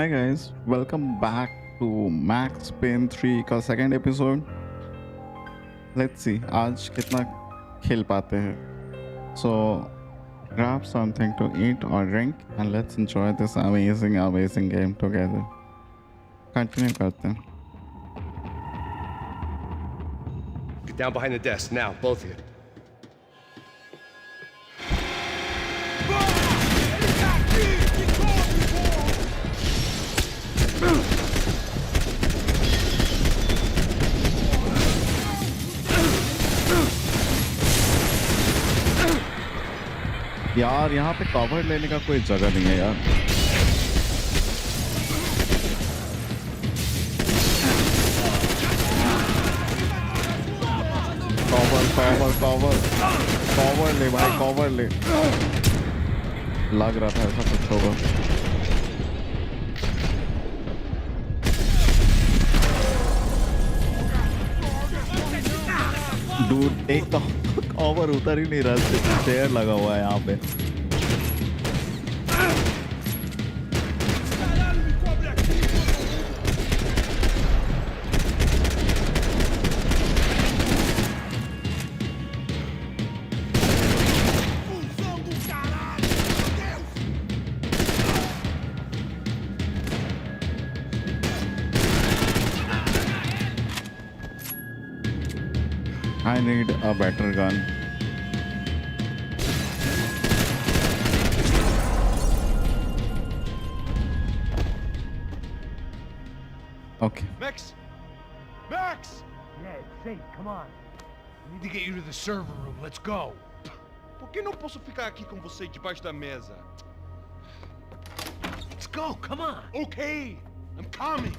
Hi guys, welcome back to Max Payne 3 का second episode. Let's see आज कितना खेल पाते हैं. So grab something to eat or drink and let's enjoy this amazing game together. Continue करते हैं. Get down behind the desk now, both of you. यार यहाँ पे कवर लेने का कोई जगह नहीं है यार. कवर ले भाई, कवर ले. लग रहा था ऐसा कुछ होगा. डूड एक तो कवर उतर ही नहीं रहा, चेयर लगा हुआ है यहाँ पे. I need a better gun. Okay. Max! Max! Yeah, it's safe. Come on. I need to get you to the server room. Let's go. Por que não posso ficar aqui com você debaixo da mesa? Let's go. Come on. Okay, I'm coming.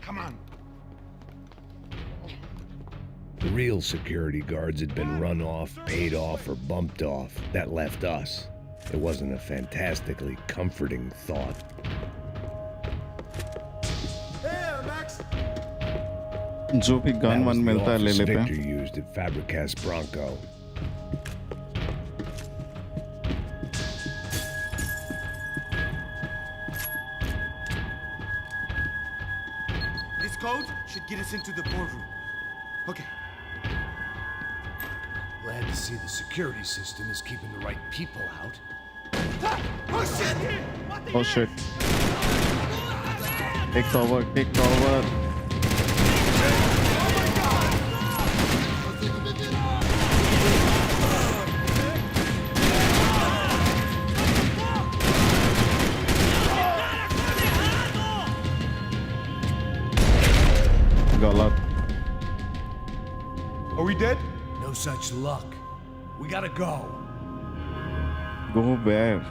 Come on. The real security guards had been run off, paid off, or bumped off. That left us. It wasn't a fantastically comforting thought. Hey, Max! जो भी gun That was one the मिलता है ले office लेते हैं. Victor used at Fabricas Bronco. This code should get us into the boardroom. Okay. Glad to see the security system is keeping the right people out. Oh shit! Oh shit. Take cover, take cover. गलत. Are we dead? No such luck. We gotta go. Go where?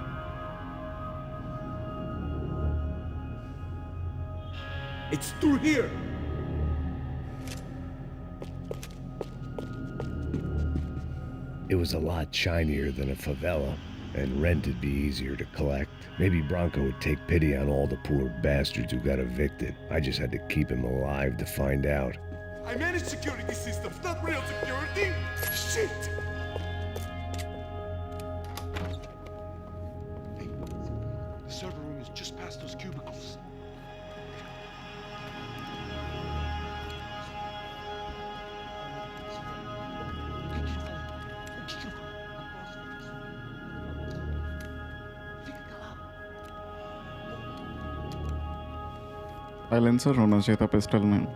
It's through here. It was a lot shinier than a favela, and rent'd be easier to collect. Maybe Bronco would take pity on all the poor bastards who got evicted. I just had to keep him alive to find out. I manage security systems, not real security. Shit! Hey, the server room is just past those cubicles. Silencer होना चाहिए था pistol में.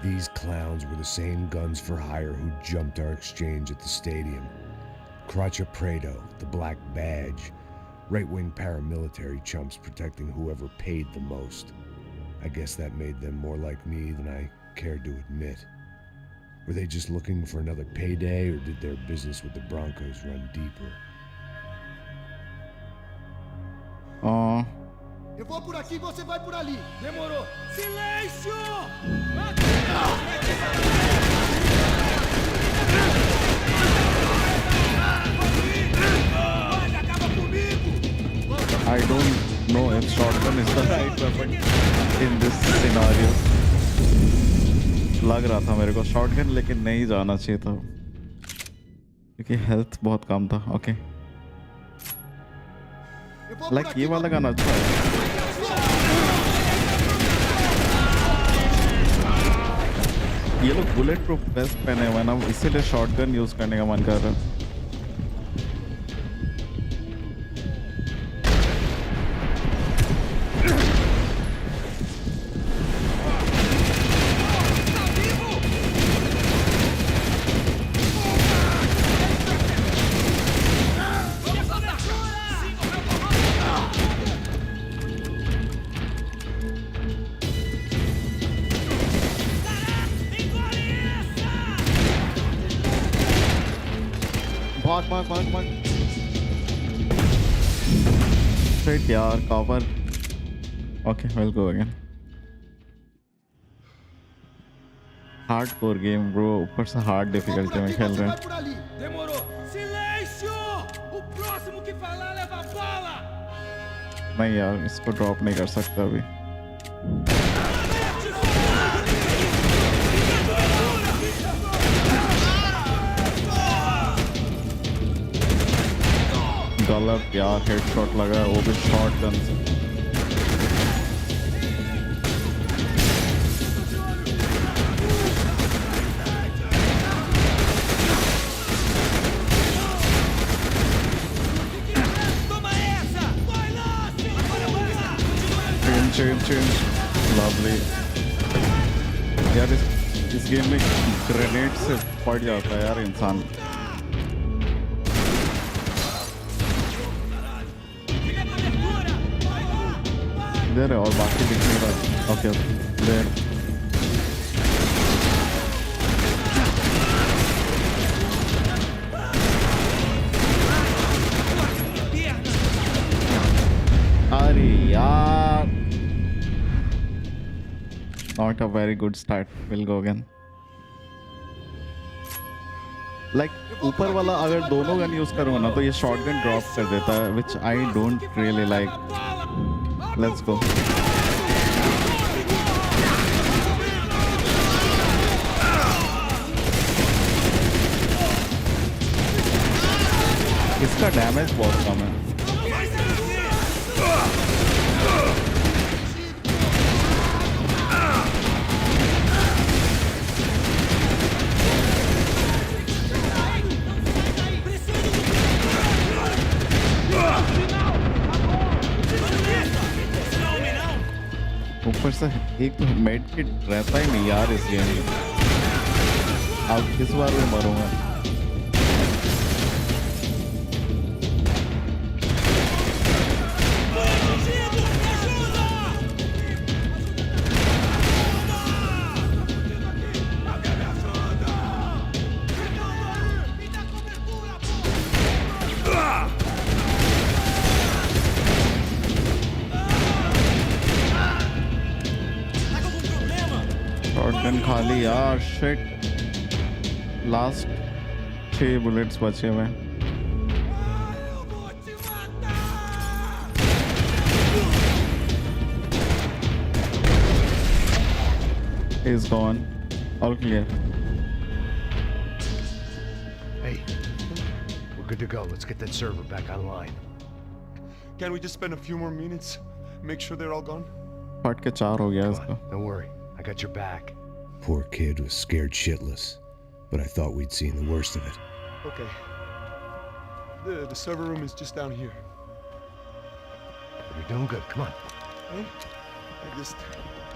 These clowns were the same guns for hire who jumped our exchange at the stadium. Crotcha Prado, the Black Badge, right-wing paramilitary chumps protecting whoever paid the most. I guess that made them more like me than I cared to admit. Were they just looking for another payday, or did their business with the Broncos run deeper? Eu vou por aqui, você vai por ali. Demorou. Silêncio! Acaba comigo! I don't know if shotgun is the right weapon in this scenario. लग रहा था मेरे को shotgun, लेकिन नहीं जाना चाहिए था. क्योंकि हेल्थ बहुत कम था. ओके लाइक ये वाला गाना अच्छा है. ये लोग बुलेट प्रूफ वेस्ट पहने हुए हैं ना, इसीलिए शॉटगन यूज करने का मन कर रहा है. भाग. Shit यार, cover. Okay, we'll go again. Hardcore game bro, ऊपर से hard difficulty में खेल रहे हैं. Demorou! Silêncio! O próximo que falar leva bala! नहीं यार, इसको drop नहीं कर सकता अभी. गलत यार, हेडशॉट लगा, वो भी शॉटगन से. Change. Lovely. यार इस गेम में ग्रेनेड से पड़ जाता है यार इंसान. इधर है और बाकी दिखने का. Okay there. अरे यार, not a very good start. We'll go again. Like ऊपर वाला अगर दोनों गन यूज करूँ ना तो ये शॉटगन ड्रॉप कर देता है, which I don't really like. Let's go. इसका डैमेज बहुत कम है. ऊपर से एक तो मेड किट रहता ही नहीं यार इस गेम में. अब इस बार मैं मरूंगा. शॉटगन खाली यार. शिट, लास्ट 6 बुलेट्स बचे हुए. He's gone. All clear. Hey, we're good to go. Let's get that server back online. Can't we just spend a few more minutes? Make sure they're all gone? फट के 4 हो गया Come इसका. on, don't worry. I got your back. Poor kid was scared shitless, but I thought we'd seen the worst of it. Okay. The server room is just down here. You're doing good. Come on.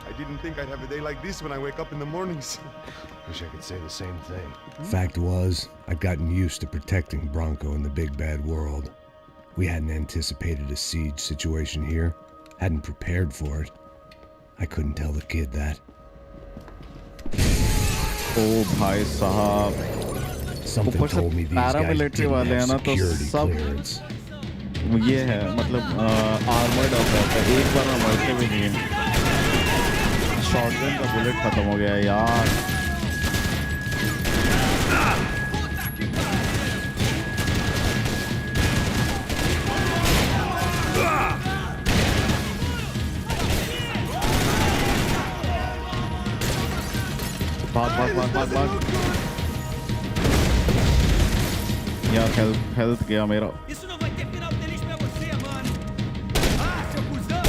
I didn't think I'd have a day like this when I wake up in the mornings. Wish I could say the same thing. Fact was, I'd gotten used to protecting Bronco in the big bad world. We hadn't anticipated a siege situation here, hadn't prepared for it. I couldn't tell the kid that. ओ भाई साहब, Something ऊपर से told me these guys paramilitary didn't वाले हैं have ना तो security सब clearance. ये है, मतलब आर्मर्ड अप रहता है. एक बार में मरते भी नहीं है. शॉटगन का बुलेट खत्म हो गया यार. भाग. यार हेल्थ गया मेरा. Isso não vai ter final feliz pra você, mano. Ah, seu cuzão!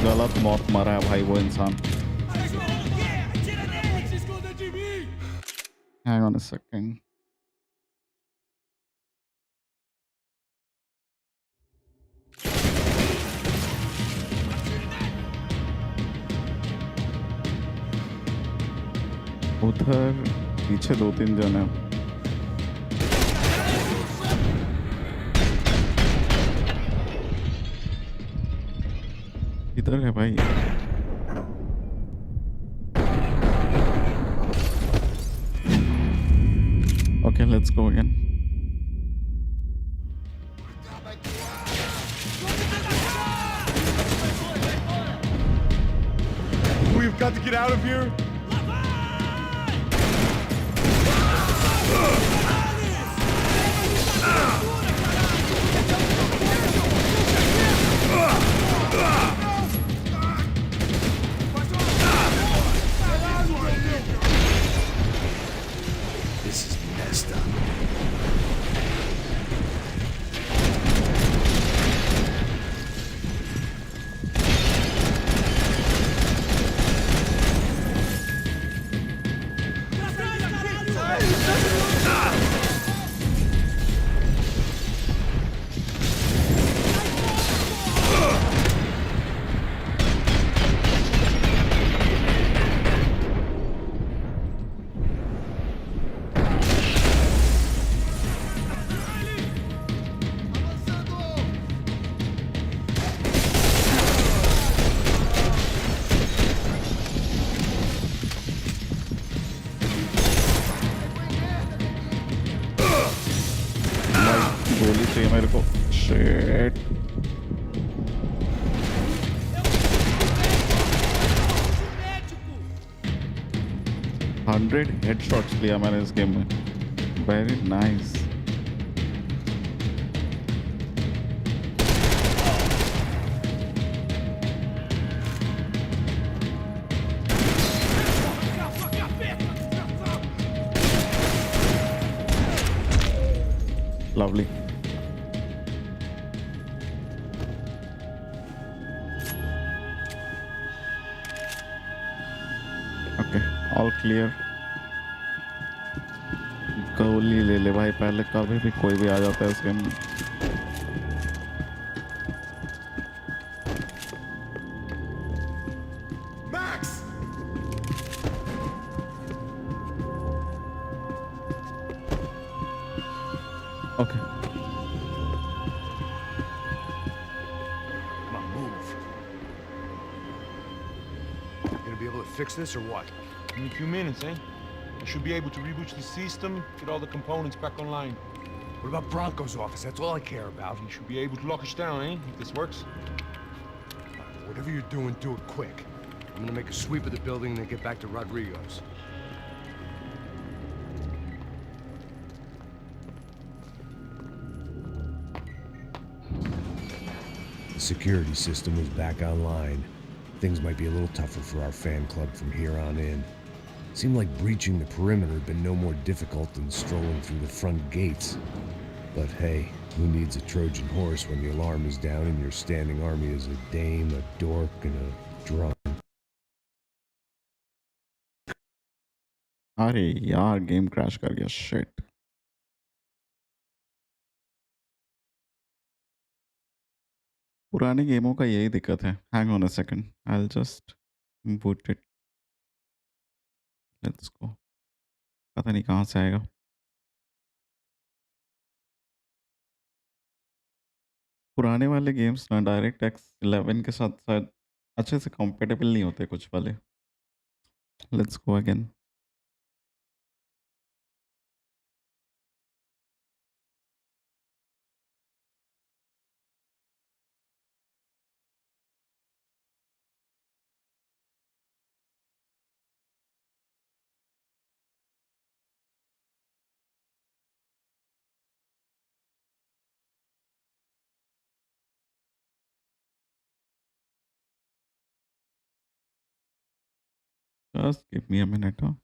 गलत मौत मरा है भाई वो इंसान. Tá esperando o quê? Atira nele! Se esconda de mim! Hang on a second. उधर पीछे 2-3 जन है. इधर है भाई. Okay, let's go again. We've got to get out of here. This is messed up. गोली चाहिए मेरे को. Shit. Médico! 100 headshots लिया मैंने इस गेम में. Very nice. Lovely. Okay, all clear. गोली ले ले भाई पहले. कभी भी कोई भी आ जाता है इस गेम में. Max! Okay. Come on, move. You gonna be able to fix this or what? In a few minutes, eh? You should be able to reboot the system, get all the components back online. What about Bronco's office? That's all I care about. You should be able to lock us down, eh? If this works. Whatever you're doing, do it quick. I'm gonna make a sweep of the building and then get back to Rodrigo's. The security system was back online. Things might be a little tougher for our fan club from here on in. Seemed like breaching the perimeter had been no more difficult than strolling through the front gates. But hey, who needs a Trojan horse when the alarm is down and your standing army is a dame, a dork, and a drunk? अरे यार game crash कर गया. Shit. पुराने गेमों का यही दिक्कत है. Hang on a second. I'll just boot it. Let's go. पता नहीं कहाँ से आएगा. पुराने वाले गेम्स ना डायरेक्ट एक्स 11 के साथ शायद अच्छे से कंपेटेबल नहीं होते कुछ वाले. Let's go again. Just give me a minute, huh?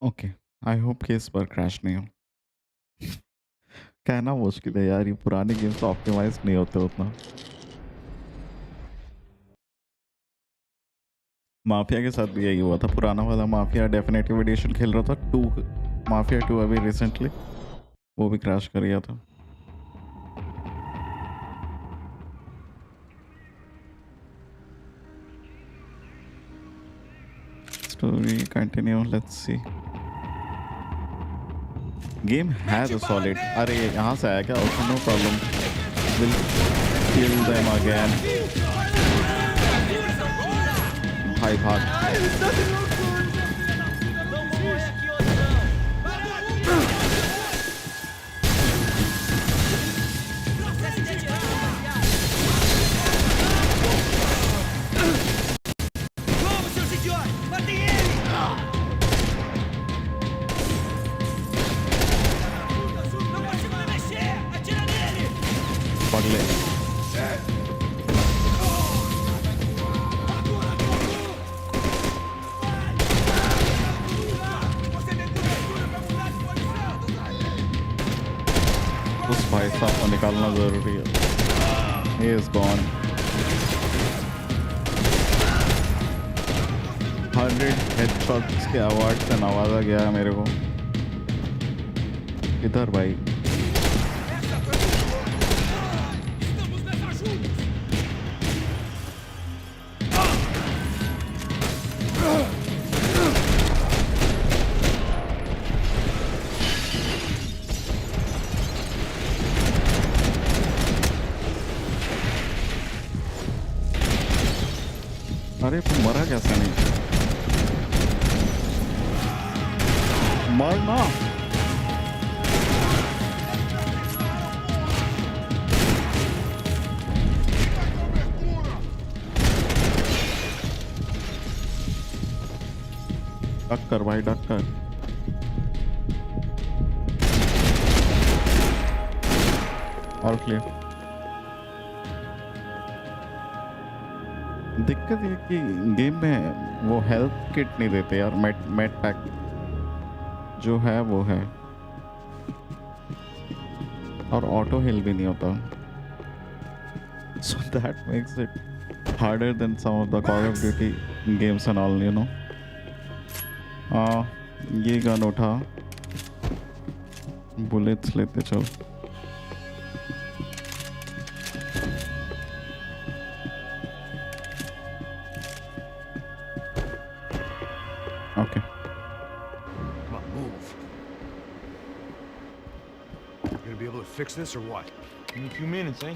Okay, I hope कि इस बार क्रैश नहीं हो। कहना मुश्किल है यार, ये पुराने गेम्स ऑप्टिमाइज नहीं होते उतना। माफिया के साथ भी यही हुआ था। पुराना वाला माफिया डेफिनेटिव एडिशन खेल रहा था, माफिया 2 अभी रिसेंटली, वो भी क्रैश कर गया था। Story continue, let's see. Game has a solid. अरे यहाँ से आया क्या? Okay, no problem, will kill them again. भाई भाग। Vamos, seus idiotas! Matem ele! Não consigo me mexer! Atira nele! पकड़ ले। उस भाई साहब को निकालना जरूरी है। He is gone. 100 हेडशॉट्स के अवार्ड से नवाजा गया है मेरे को। इधर भाई। Estamos nessa juntos! अरे तू मरा कैसे नहीं? मरना। डक कर भाई, डक कर। और क्लियर। दिक्कत ये कि गेम में वो हेल्थ किट नहीं देते यार, मेट पैक जो है वो है, और ऑटो हिल भी नहीं होता, so that makes it harder than some of the Call of Duty games and all, you know. ये गन उठा, बुलेट्स लेते चल। Okay. Come on, move. You gonna be able to fix this or what? In a few minutes, eh?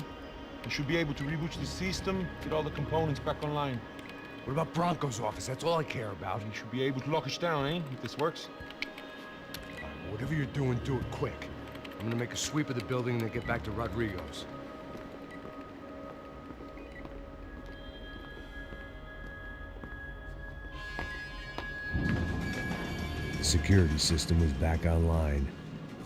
We should be able to reboot the system, get all the components back online. What about Bronco's office? That's all I care about. We should be able to lock us down, eh? If this works. Whatever you're doing, do it quick. I'm gonna make a sweep of the building and then get back to Rodrigo's. The security system is back online.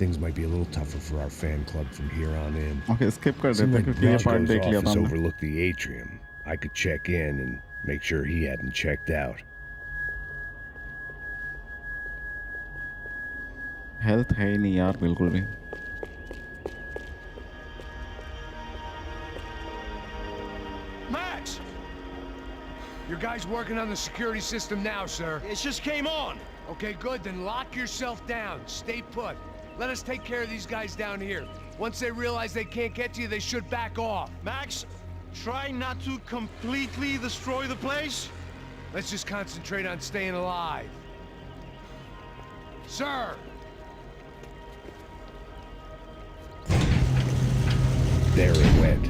Things might be a little tougher for our fan club from here on in. Okay, skip कर Seemed देते like क्योंकि ये part Bronco's देख लिया था office हमने। overlooked the atrium. I could check in and make sure he hadn't checked out. Health है ही नहीं यार बिल्कुल भी। Max! Your guy's working on the security system now, sir. It just came on! Okay, good. Then lock yourself down. Stay put. Let us take care of these guys down here. Once they realize they can't get to you, they should back off. Max, try not to completely destroy the place. Let's just concentrate on staying alive. Sir! There it went.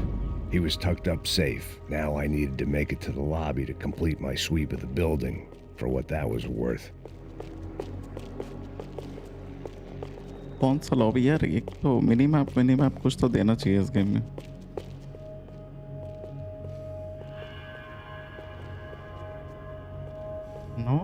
He was tucked up safe. Now I needed to make it to the lobby to complete my sweep of the building, for what that was worth. कौन सा lobby यार? एक तो mini map कुछ तो देना चाहिए इस गेम में. No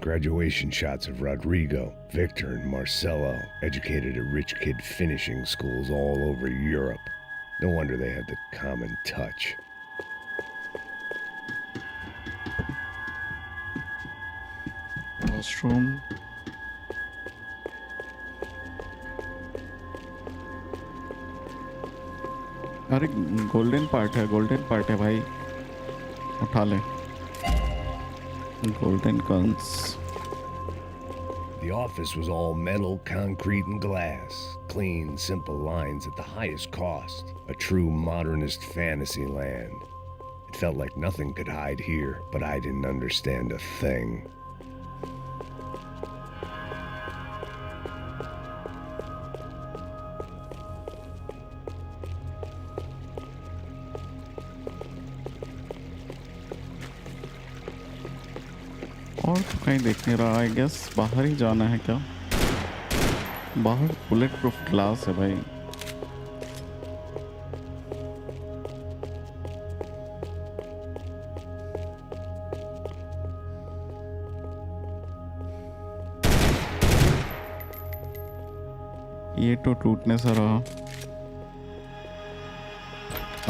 Graduation shots of Rodrigo, Victor, and Marcelo, educated at rich kid finishing schools all over Europe. No wonder they had the common touch. Washroom. अरे गोल्डन पार्ट है भाई. उठा ले golden guns. The office was all metal, concrete, and glass. Clean, simple lines at the highest cost. A true modernist fantasy land. It felt like nothing could hide here, but I didn't understand a thing. और तो कहीं देख नहीं रहा. I guess बाहर ही जाना है क्या? बाहर बुलेट प्रूफ ग्लास है भाई. ये तो टूटने से रहा.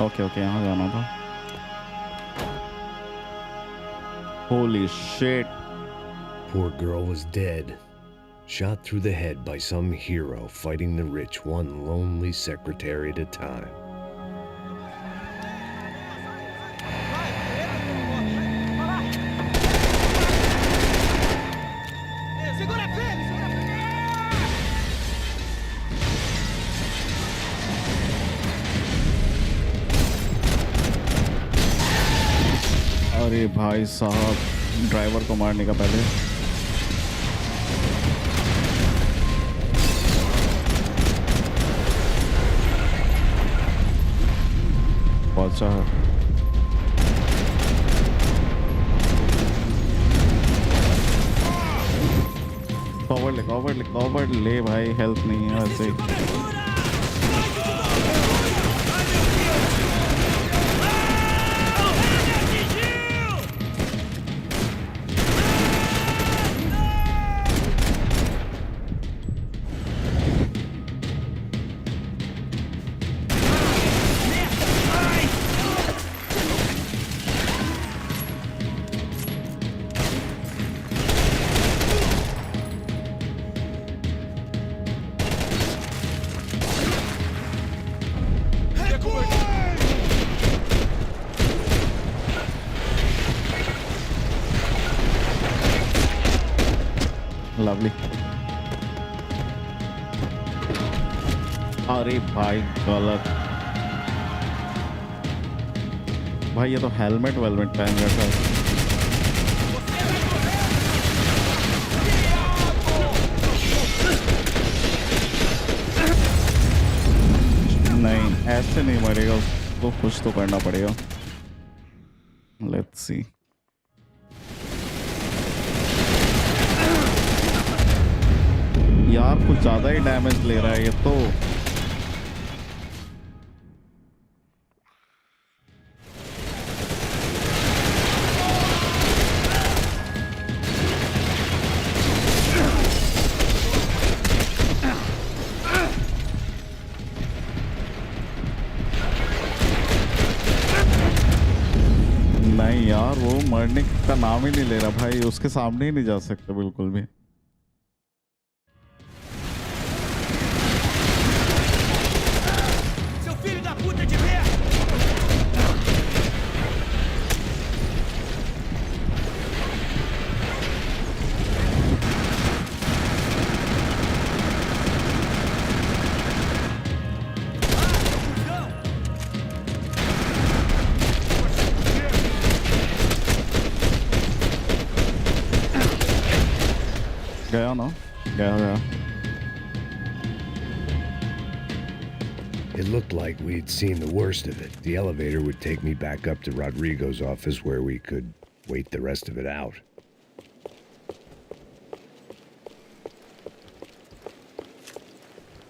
ओके यहाँ जाना था. Holy shit. Poor girl was dead. Shot through the head by some hero fighting the rich one lonely secretary at a time. अरे भाई साहब, ड्राइवर को मारने का पहले. पहुंचा. कवर ले भाई. हेल्प नहीं है ऐसे. लवली. अरे भाई गलत भाई. ये तो हेलमेट पहन रखा है. नहीं ऐसे नहीं मरेगा. उसको कुछ तो करना पड़ेगा. Let's see. यार कुछ ज्यादा ही डैमेज ले रहा है ये तो. नहीं यार वो मरने का नाम ही नहीं ले रहा भाई. उसके सामने ही नहीं जा सकते बिल्कुल भी. It looked like we'd seen the worst of it. The elevator would take me back up to Rodrigo's office where we could wait the rest of it out.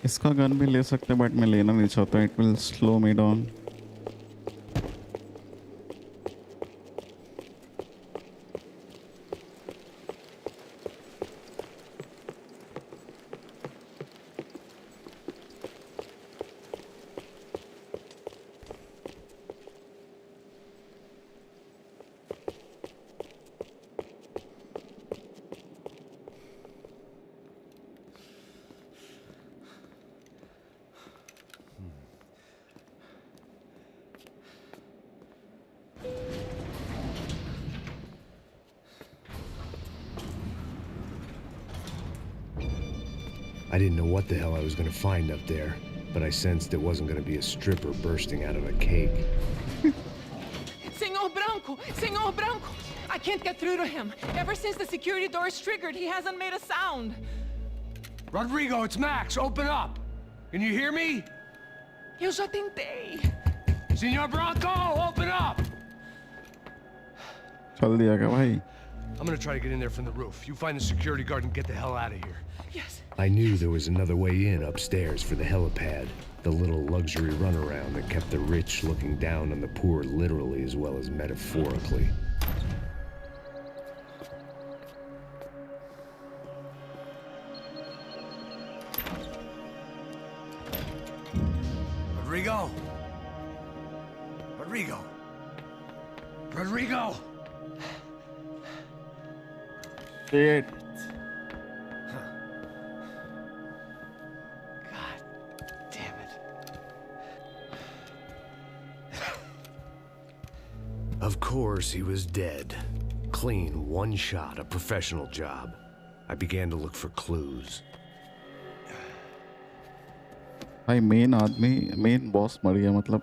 इसका गन भी ले सकते बट मैं लेना नहीं चाहता. It will slow me down. I didn't know what the hell I was going to find up there, but I sensed it wasn't going to be a stripper bursting out of a cake. Senor Branco! Senor Branco! I can't get through to him. Ever since the security door is triggered, he hasn't made a sound. Rodrigo, it's Max. Open up. Can you hear me? Eu já tentei. Senor Branco, open up. चल दिया क्या भाई? I'm gonna try to get in there from the roof. You find the security guard and get the hell out of here. Yes. I knew there was another way in upstairs for the helipad, the little luxury runaround that kept the rich looking down on the poor literally as well as metaphorically. Rodrigo? Rodrigo? Rodrigo? Shit. God damn it. Of course, he was dead. Clean, one shot, a professional job. I began to look for clues. भाई main आदमी main boss मर गया मतलब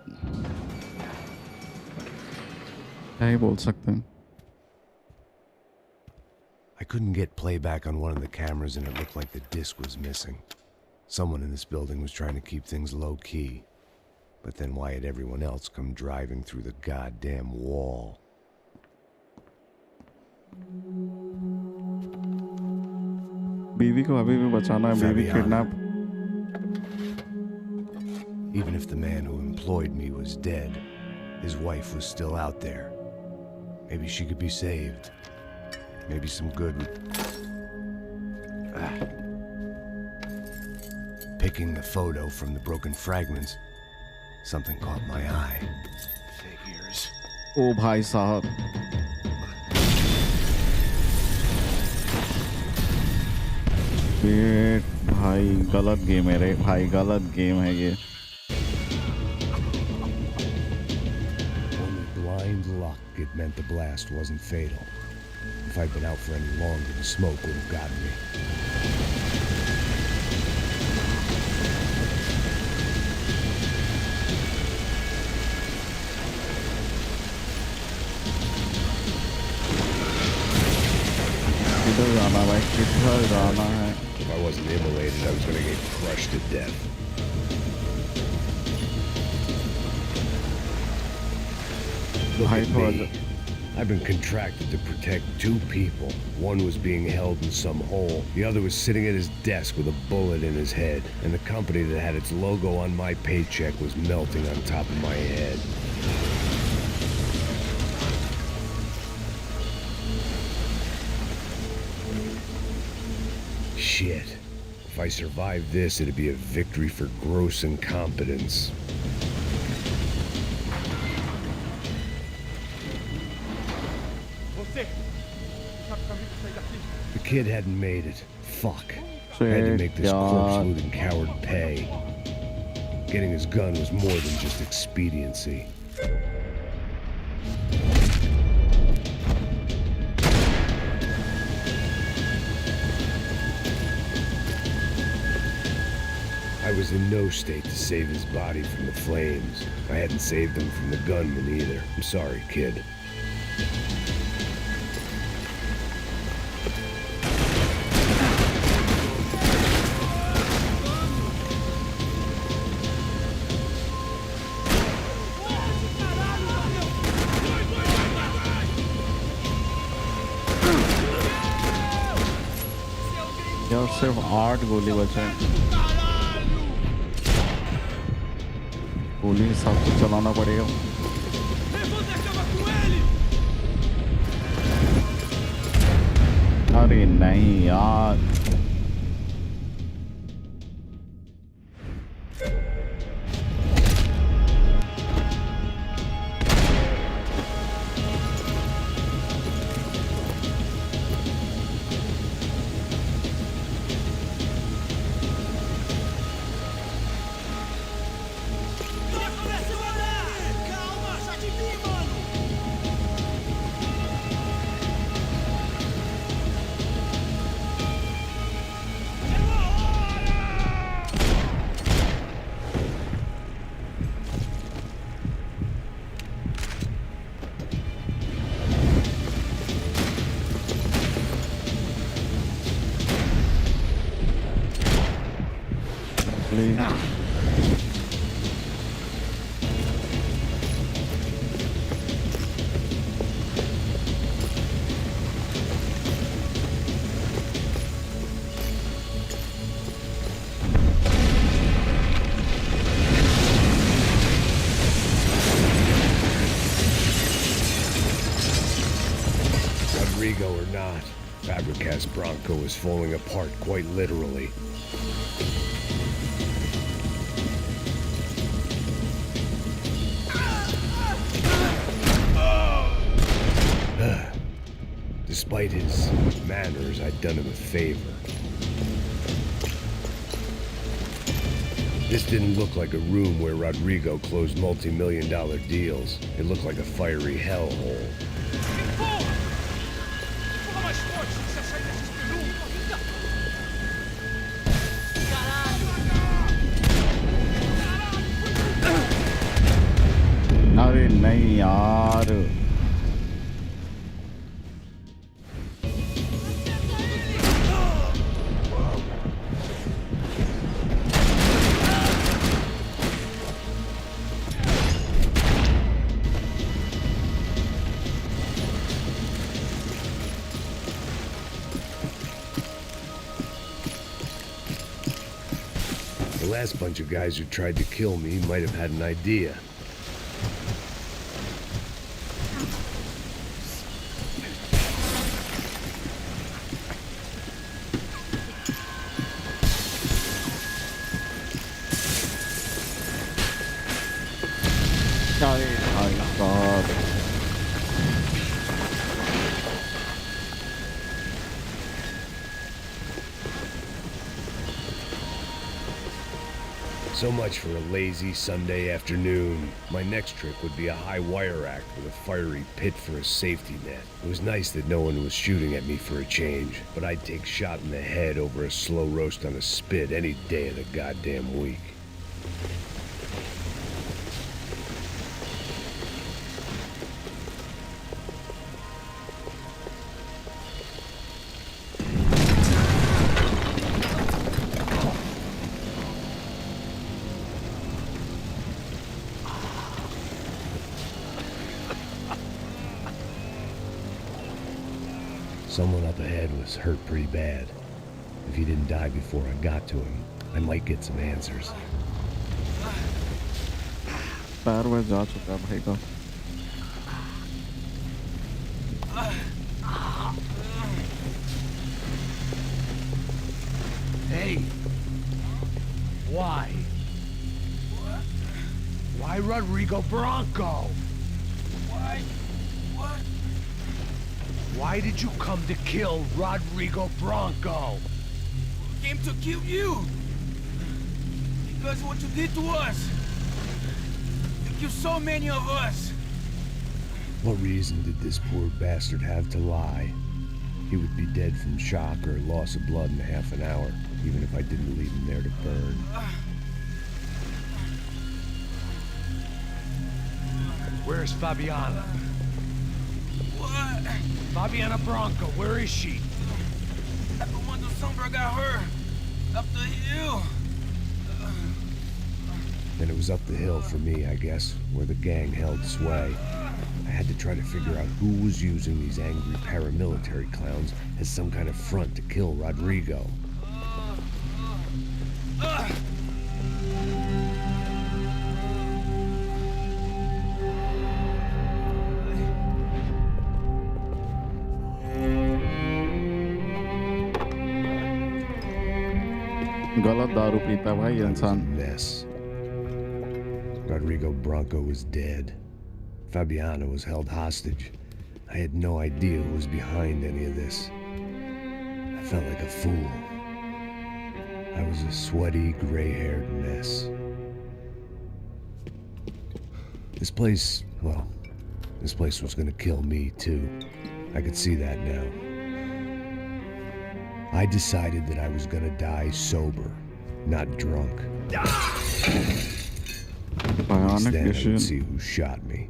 क्या ही बोल सकते हैं. I couldn't get playback on one of the cameras and it looked like the disc was missing. Someone in this building was trying to keep things low-key. But then why had everyone else come driving through the goddamn wall? बीवी को अभी भी बचाना है. बीवी kidnap. Even if the man who employed me was dead, his wife was still out there. Maybe she could be saved. Maybe some good would... Picking the photo from the broken fragments, something caught my eye. Figures. ओ भाई साहब. ये भाई गलत game है रे भाई. गलत game है ये. Only blind luck it meant the blast wasn't fatal. If I'd been out for any longer, the smoke would have gotten me. किधर जाना भाई? किधर जाना है? If I wasn't immolated, I was going to get crushed to death. Look भाई at थोड़ा me. I've been contracted to protect two people. One was being held in some hole. The other was sitting at his desk with a bullet in his head. And the company that had its logo on my paycheck was melting on top of my head. Shit. If I survived this, it'd be a victory for gross incompetence. Você! Sabe o caminho pra sair daqui? The kid hadn't made it. Fuck. I had to Shit, make this God. corpse-looting coward pay. Getting his gun was more than just expediency. I was in no state to save his body from the flames. I hadn't saved him from the gunman either. I'm sorry, kid. और सिर्फ 8 गोली बचे हैं। गोली हिसाब से चलाना पड़ेगा। अरे नहीं यार, Rodrigo or not, Fabregas Bronco is falling apart quite literally. Despite his manners, I'd done him a favor. This didn't look like a room where Rodrigo closed multi-million-dollar deals. It looked like a fiery hellhole. अरे नहीं यार, The last bunch of guys who tried to kill me might have had an idea. अरे भाई साहब, So much for a lazy Sunday afternoon. My next trick would be a high wire act with a fiery pit for a safety net. It was nice that no one was shooting at me for a change, but I'd take shot in the head over a slow roast on a spit any day of the goddamn week. Someone up ahead was hurt pretty bad. If he didn't die before I got to him, I might get some answers. पैर वह जा चुका है भाई का। Hey! Why? Why Rodrigo Bronco? Why? What? Why did you come to kill Rodrigo Bronco? Came to kill you. Because what you did to us. You killed so many of us. What reason did this poor bastard have to lie? He would be dead from shock or loss of blood in half an hour, even if I didn't leave him there to burn. Where's Fabiana? What? Fabiana Bronco, where is she? At the one the Sombra got her. Up the hill. Then it was up the hill for me, I guess, where the gang held sway. I had to try to figure out who was using these angry paramilitary clowns as some kind of front to kill Rodrigo. गलत दारू पीता है भाई ये I was a इंसान. mess. Rodrigo Branco was dead. Fabiana was held hostage. I had no idea who was behind any of this. I felt like a fool. I was a sweaty, gray-haired mess. This place was gonna kill me too. I could see that now. I decided that I was gonna die sober, not drunk. At least भयानक then I would decision. see who shot me.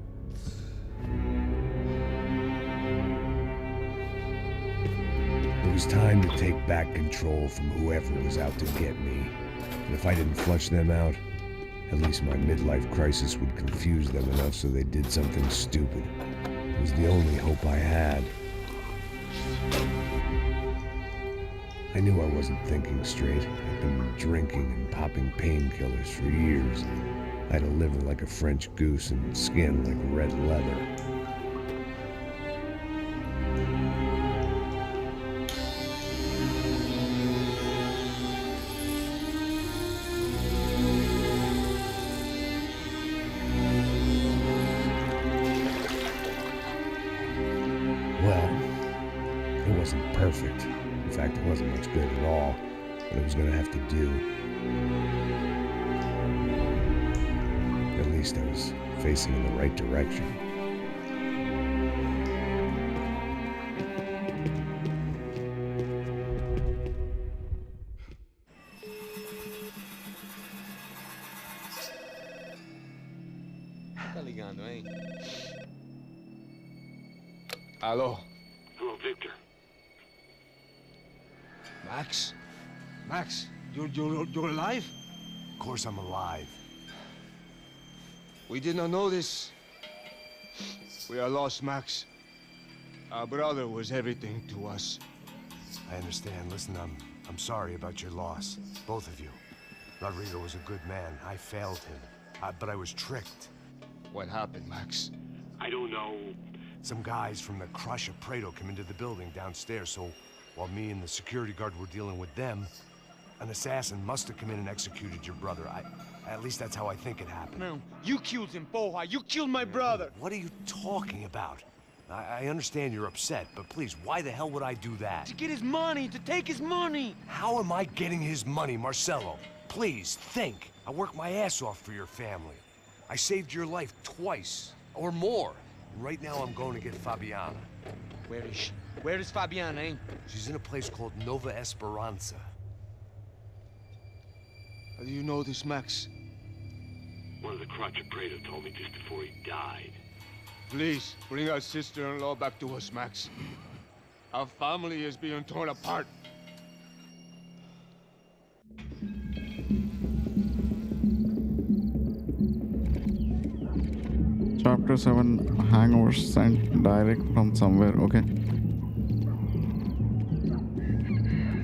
It was time to take back control from whoever was out to get me. And if I didn't flush them out, at least my midlife crisis would confuse them enough so they did something stupid. It was the only hope I had. I knew I wasn't thinking straight. I'd been drinking and popping painkillers for years. I had a liver like a French goose and skin like red leather. Well, it wasn't perfect. In fact, it wasn't much good at all, but it was gonna have to do. At least I was facing in the right direction. Tá ligando, hein? Hello. Hello, Victor. Max? Max, you're alive? Of course I'm alive. We did not know this. We are lost, Max. Our brother was everything to us. I understand. Listen, I'm sorry about your loss. Both of you. Rodrigo was a good man. I failed him. But I was tricked. What happened, Max? I don't know. Some guys from the Crush of Prado came into the building downstairs, so while me and the security guard were dealing with them, an assassin must have come in and executed your brother. At least that's how I think it happened. Não, you killed him, porra. You killed my brother. What are you talking about? I understand you're upset, but please, why the hell would I do that? To get his money, to take his money. How am I getting his money, Marcelo? Please, think. I worked my ass off for your family. I saved your life twice, or more. Right now, I'm going to get Fabiana. Where is she? Where is Fabiana, eh? She's in a place called Nova Esperanza. How do you know this, Max? One of the Crotch of Prado told me just before he died. Please, bring our sister-in-law back to us, Max. Our family is being torn apart. Chapter 7 Hangovers sent direct from somewhere. Okay.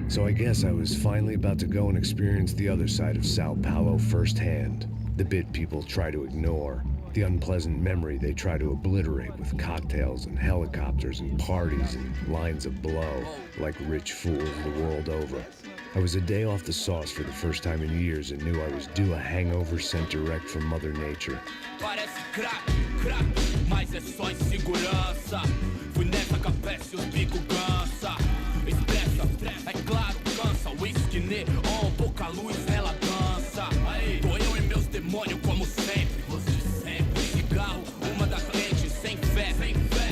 So I guess I was finally about to go and experience the other side of Sao Paulo firsthand. The bit people try to ignore. The unpleasant memory they try to obliterate with cocktails and helicopters and parties and lines of blow, like rich fools the world over. I was a day off the sauce for the first time in years and knew I was due a hangover sent direct from Mother Nature. Parece crack, crack, mas é só insegurança. Fui nessa capeste, os bico cansa. Expressa, é claro, cansa. Whisky neon, pouca luz, ela dança. Tô eu e meus demônios como sempre. Você sempre. Cigarro, uma da frente, sem fé.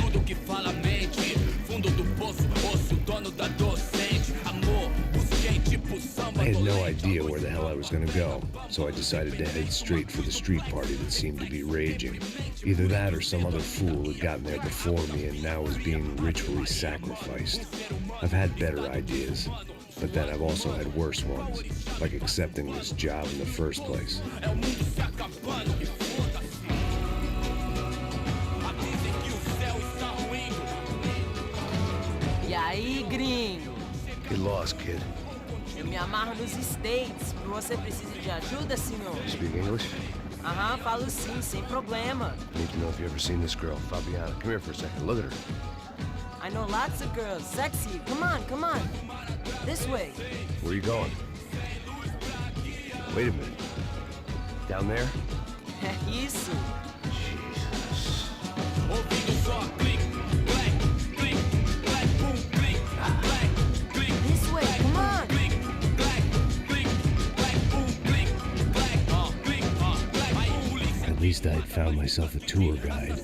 Tudo que fala a mente. Fundo do poço, osso, dono da docente. Amor, busquei tipo samba. I had no idea where the hell I was gonna go, so I decided to head straight for the street party that seemed to be raging. Either that or some other fool had gotten there before me and now was being ritually sacrificed. I've had better ideas, but then I've also had worse ones, like accepting this job in the first place. E aí, gringo? Get lost, kid. Eu me amarro nos States. Você precisa de ajuda, senhor? Speak English? Aham, falo sim, sem problema. Need to know if you ever seen this girl, Fabiana. Come here for a second. Look at her. I know lots of girls. Sexy. Come on, come on. This way. Where are you going? Wait a minute. Down there? Isso. Jesus. Ouvindo só clique, clack, clique, clack, boom, clique, clack, clique. This way, come on. Clique, clack, clique, clack, boom, clique, clack, clique, clack. Aí polícia. At least I'd found myself a tour guide.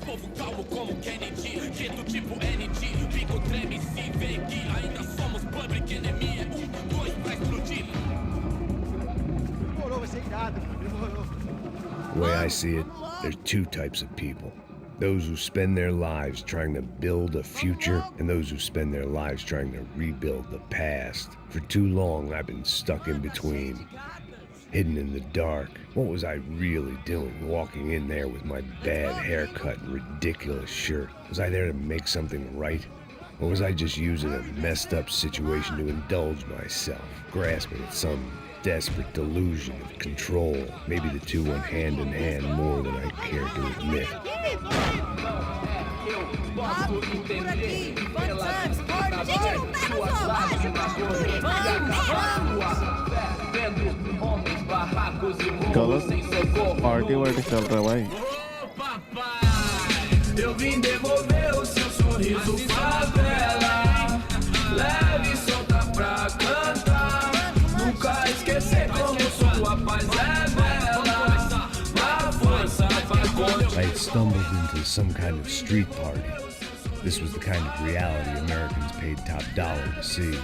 Povo calmo como Kennedy, quieto tipo ND, pico treme se vê que ainda somos public enemy, 1, 2 pra explodir. Demorou, vai ser irado, demorou. The way I see it, there's two types of people. Those who spend their lives trying to build a future, and those who spend their lives trying to rebuild the past. For too long, I've been stuck in between, hidden in the dark. What was I really doing walking in there with my bad haircut and ridiculous shirt? Was I there to make something right? Or was I just using a messed up situation to indulge myself, grasping at some desperate delusion of control? Maybe the two went hand in hand more than I care to admit. गलत party वार्टी चल रहा है भाई. Eu vim devolver o seu sorriso favela, leve e solta pra cantar, nunca esquecer como sua paz é bela, a força vai contra. I had stumbled into some kind of street party. This was the kind of reality Americans paid top dollar to see.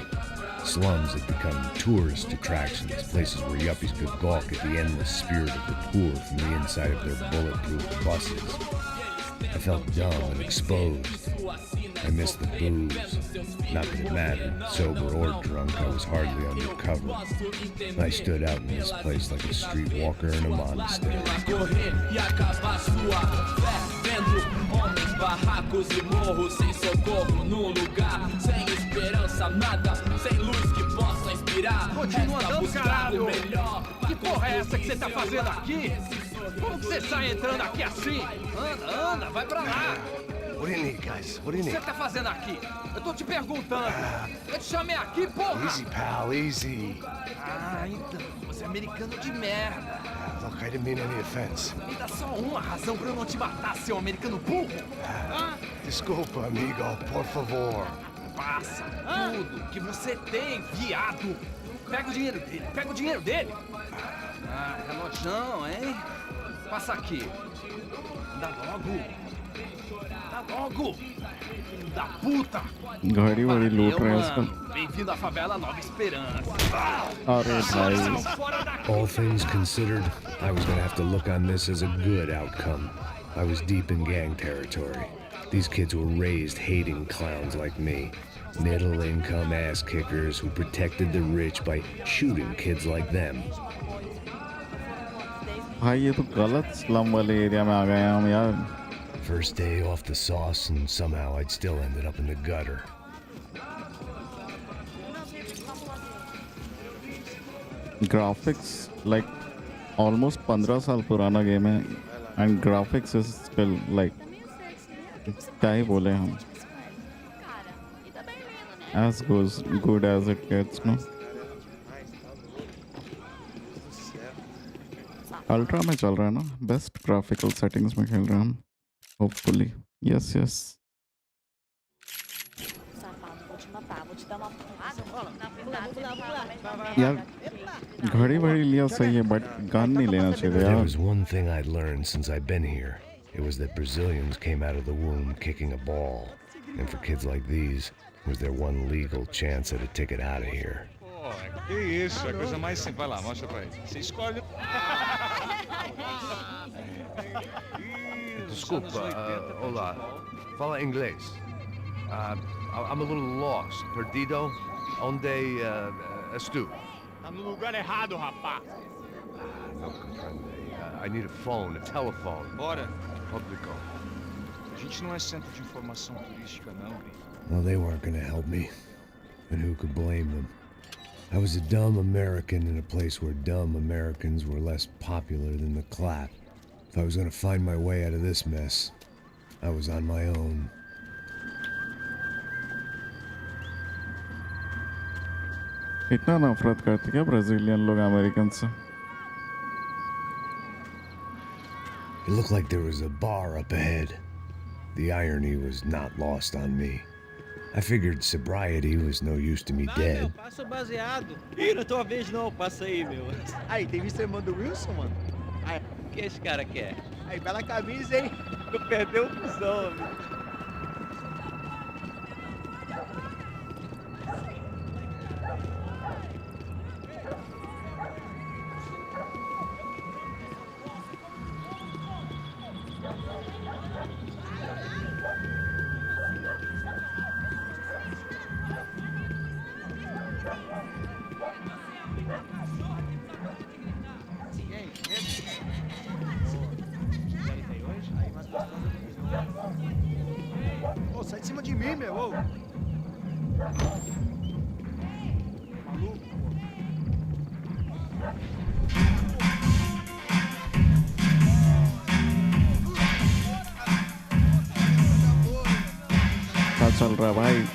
Slums had become tourist attractions, places where yuppies could gawk at the endless spirit of the poor from the inside of their bulletproof buses. I felt dumb and exposed. I missed the booze. Not that it mattered, sober or drunk, I was hardly undercover. I stood out in this place like a streetwalker in a monastery. Barracos e morros sem socorro num lugar sem esperança, nada, sem luz que possa inspirar. Continua Resta andando, buscar caralho. o melhor. Que porra é essa que você tá fazendo aqui? Como que você sai entrando aqui assim? Anda, vai pra lá. What do you need, guys? What do you O que need? você tá fazendo aqui? Eu tô te perguntando. Eu te chamei aqui, porra. Easy, pal, easy. Ah, então, você é americano de merda. Look, I didn't mean any offense. Me dá só uma razão pra eu não te matar, seu americano burro. Desculpa, amigo, por favor. Passa tudo que você tem, viado. Pega o dinheiro dele, Ah, relojão, hein? Passa aqui. Dá logo. Filho da puta. घड़ी बड़ी लूट रहे हैं Valeu, इसको. mano. Bem-vindo à favela Nova Esperança. अरे भाई. Fora daqui. All things considered, I was gonna have to look on this as a good outcome. I was deep in gang territory. These kids were raised hating clowns like me. Middle-income ass-kickers who protected the rich by shooting kids like them. भाई ये तो गलत slum वाले area में आ गए हैं हम यार. First day off the sauce, and somehow I'd still ended up in the gutter. Graphics like almost 15 साल पुराना गेम है and graphics is still like क्या ही बोले हम. As good as it gets, no? Ultra में चल रहा है ना. बेस्ट ग्राफिकल सेटिंग्स में खेल रहे हैं हम. होपफुली. Yes yes. यार घड़ी बड़ी लिया सही है बट गन नहीं लेना चाहिए There यार. was one thing I'd learned since I've been here. It was that Brazilians came out of the womb kicking a ball. And for kids like these, it was their one legal chance at a ticket out of here. Que isso, é a coisa mais simples. Vai lá, mostra pra ele. Você escolhe. Desculpa, olá. Fala inglês. I'm a little lost. Perdido? Onde estou? Tá no lugar errado, rapá. Não compreende. I need a phone, a telephone. Bora. Publico. A gente não é centro de informação turística, não. Well, they weren't going to help me. And who could blame them? I was a dumb American in a place where dumb Americans were less popular than the clap. If I was going to find my way out of this mess, I was on my own. इतना नफरत करते क्या Brazilian लोग American से? It looked like there was a bar up ahead. The irony was not lost on me. I figured sobriety was no use to me dead. Passa o baseado. Ih, não é tua vez não, passa aí, meu. Aí, tem visto a irmã do Wilson, mano? Aí, o que esse cara quer? Aí, bela camisa, hein? Tu perdeu o cuzão, amigo. Ô, sai de cima de mim, meu! Ô. Maluco, pô. क्या चल रहा है भाई?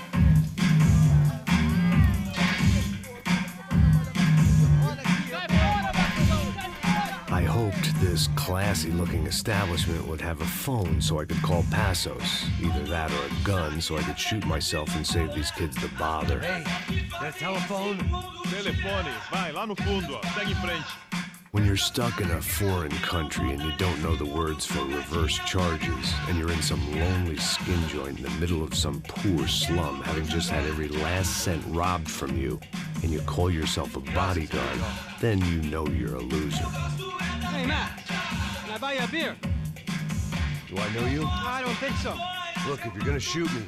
I hoped this classy-looking establishment would have a phone so I could call Passos. Either that or a gun so I could shoot myself and save these kids the bother. Hey, that telephone? Telefone, vai, lá no fundo, ó. Segue em frente. When you're stuck in a foreign country and you don't know the words for reverse charges, and you're in some lonely skin joint in the middle of some poor slum, having just had every last cent robbed from you, and you call yourself a bodyguard, then you know you're a loser. Hey, Matt. Can I buy you a beer? Do I know you? I don't think so. Look, if you're gonna shoot me,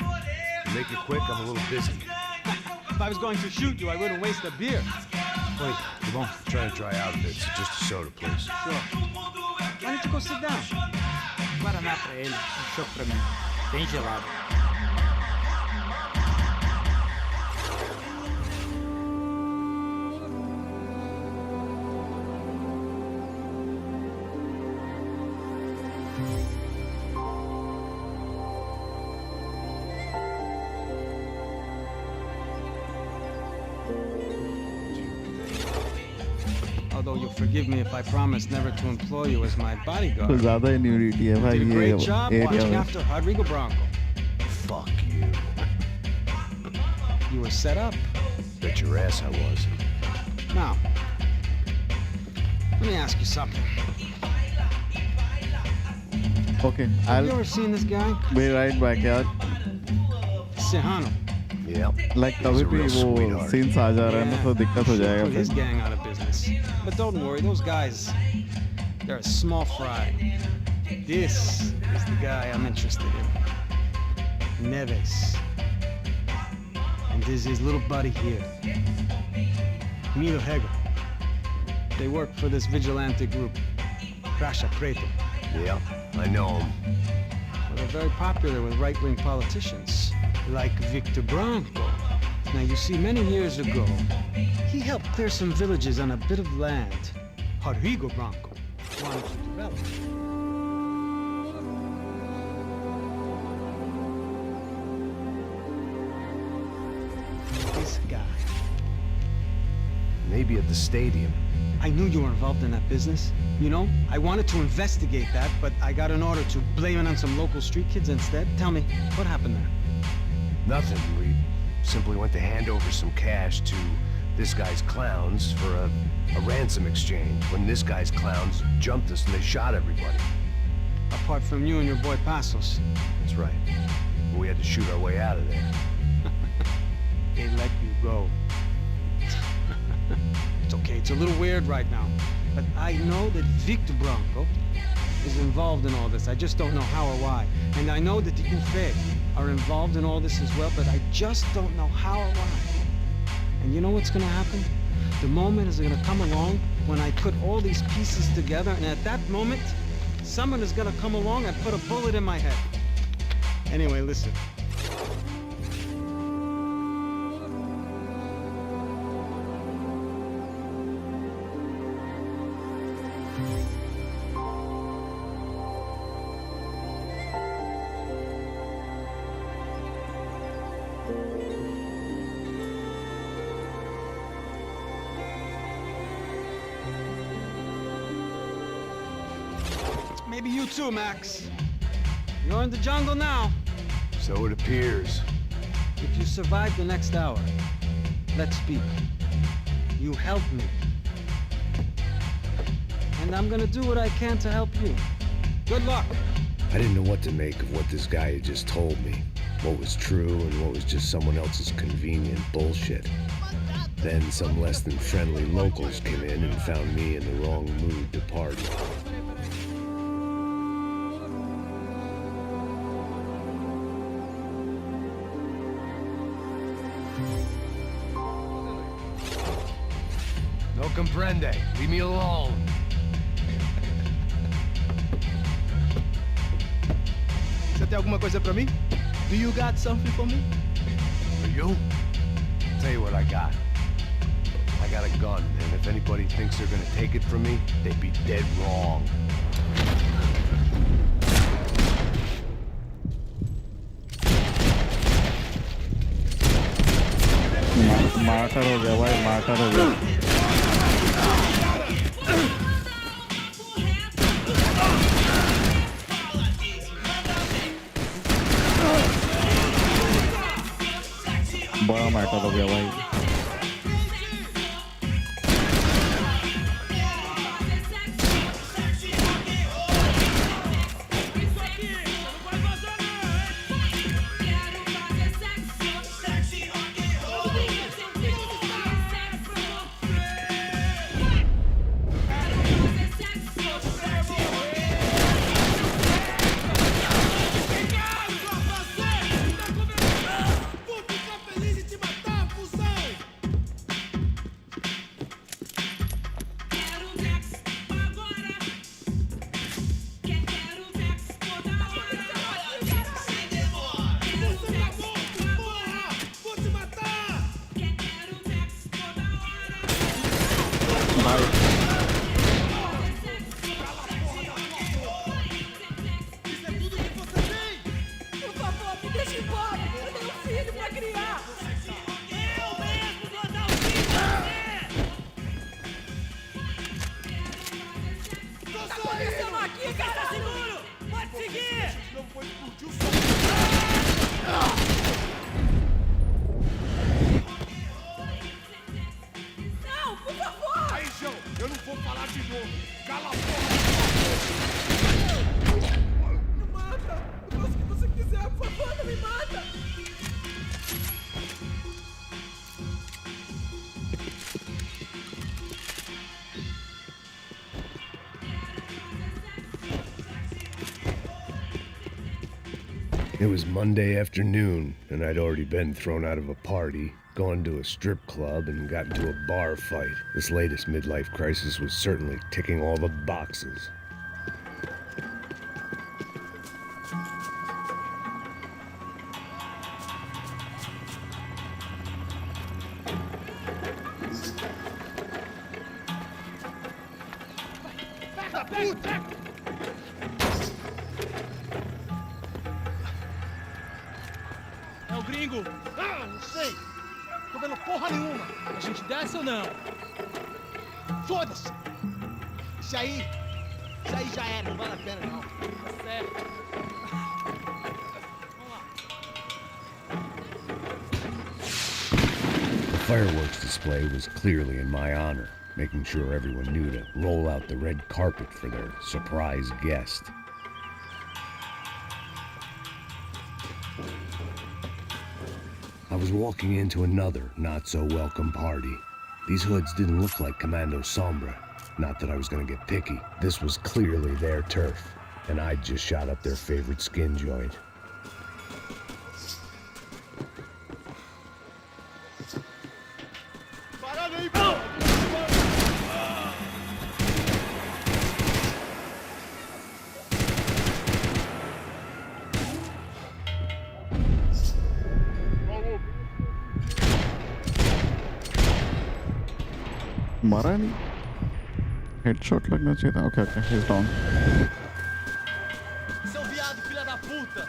make it quick, I'm a little busy. If I was going to shoot you, I wouldn't waste a beer. Wait, come on. I'm trying to dry out a bit, so just a soda, please. Sure. Why don't you go sit down? Guaraná pra ele, chopp pra mim. Bem gelado. Although you'll forgive me if I promise never to employ you as my तो bodyguard. ज़्यादा इन्यूनिटी है भाई You did a ये great job area watching में. after Rodrigo Bronco. Fuck you. You were set up. Bet your ass I was. Now, let me ask you something. Okay, Have you I'll ever seen this guy? be right back यार. Sehano. Yep. Like He's कभी a भी real वो sweetheart. Scenes आ जा रहा है ना तो दिक्कत हो should जाएगा put his फिर. gang out of business. But don't worry, those guys, they're a small fry. This is the guy I'm interested in. Neves. And this is his little buddy here. Milo Hegel. They work for this vigilante group, Crasha Preto. Yep, I know him. Well, they're very popular with right-wing politicians, like Victor Bronco. Now, you see, many years ago, he helped clear some villages on a bit of land Rodrigo Bronco wanted to develop. This guy. Maybe at the stadium. I knew you were involved in that business. You know, I wanted to investigate that, but I got an order to blame it on some local street kids instead. Tell me, what happened there? Nothing. We simply went to hand over some cash to this guy's clowns for a ransom exchange. When this guy's clowns jumped us and they shot everybody. Apart from you and your boy Passos. That's right. We had to shoot our way out of there. They let you go. It's okay, it's a little weird right now. But I know that Victor Bronco is involved in all this. I just don't know how or why. And I know that the UFE are involved in all this as well, but I just don't know how or why. And you know what's gonna happen? The moment is gonna come along when I put all these pieces together, and at that moment, someone is gonna come along and put a bullet in my head. Anyway, listen. Maybe you too, Max. You're in the jungle now. So it appears. If you survive the next hour, let's speak. You help me. And I'm gonna do what I can to help you. Good luck. I didn't know what to make of what this guy had just told me. What was true and what was just someone else's convenient bullshit. Then some less than friendly locals came in and found me in the wrong mood to party. No comprende. Leave me alone. Você tem alguma coisa pra mim? Do you got something for me? For you? Tell you what I got. I got a gun, and if anybody thinks they're gonna take it from me, they'd be dead wrong. Martyr हो गया भाई, martyr हो गया। बड़ा matter हो गया भाई। It was Monday afternoon, and I'd already been thrown out of a party, gone to a strip club, and got into a bar fight. This latest midlife crisis was certainly ticking all the boxes. É o gringo! Ah, não sei! Tô vendo porra nenhuma! A gente desce ou não? Foda-se! Isso aí já era, não vale a pena não. Tá certo. Vamos lá. The fireworks display was clearly in my honor, making sure everyone knew to roll out the red carpet for their surprise guest. I was walking into another not-so-welcome party. These hoods didn't look like Commando Sombra. Not that I was gonna get picky. This was clearly their turf, and I'd just shot up their favorite skin joint. मरा नहीं, headshot लगना चाहिए था। Okay okay, he's down. Seu viado, filha da puta!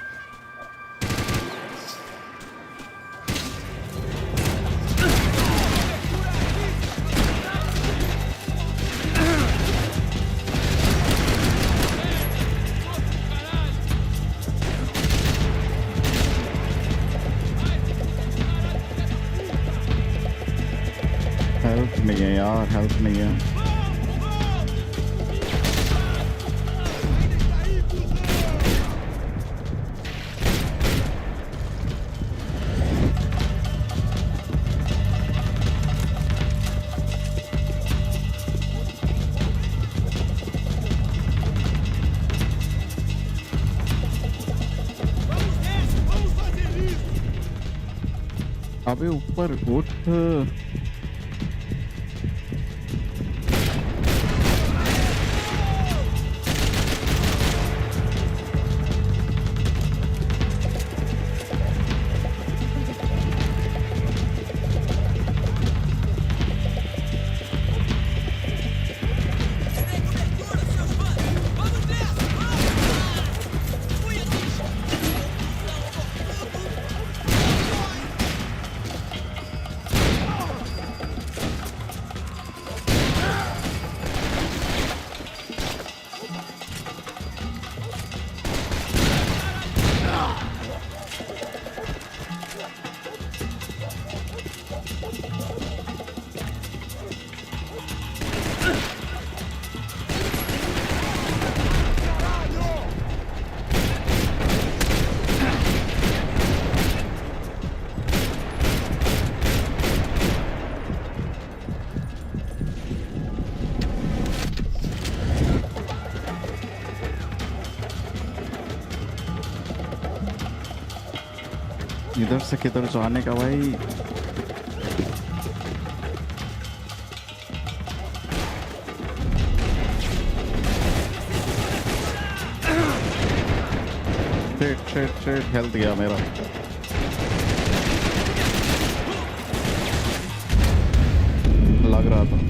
Light नहीं है। अबे ऊपर उठ। इधर से किधर जाने का भाई? शिट हेल्थ गया मेरा। लग रहा था।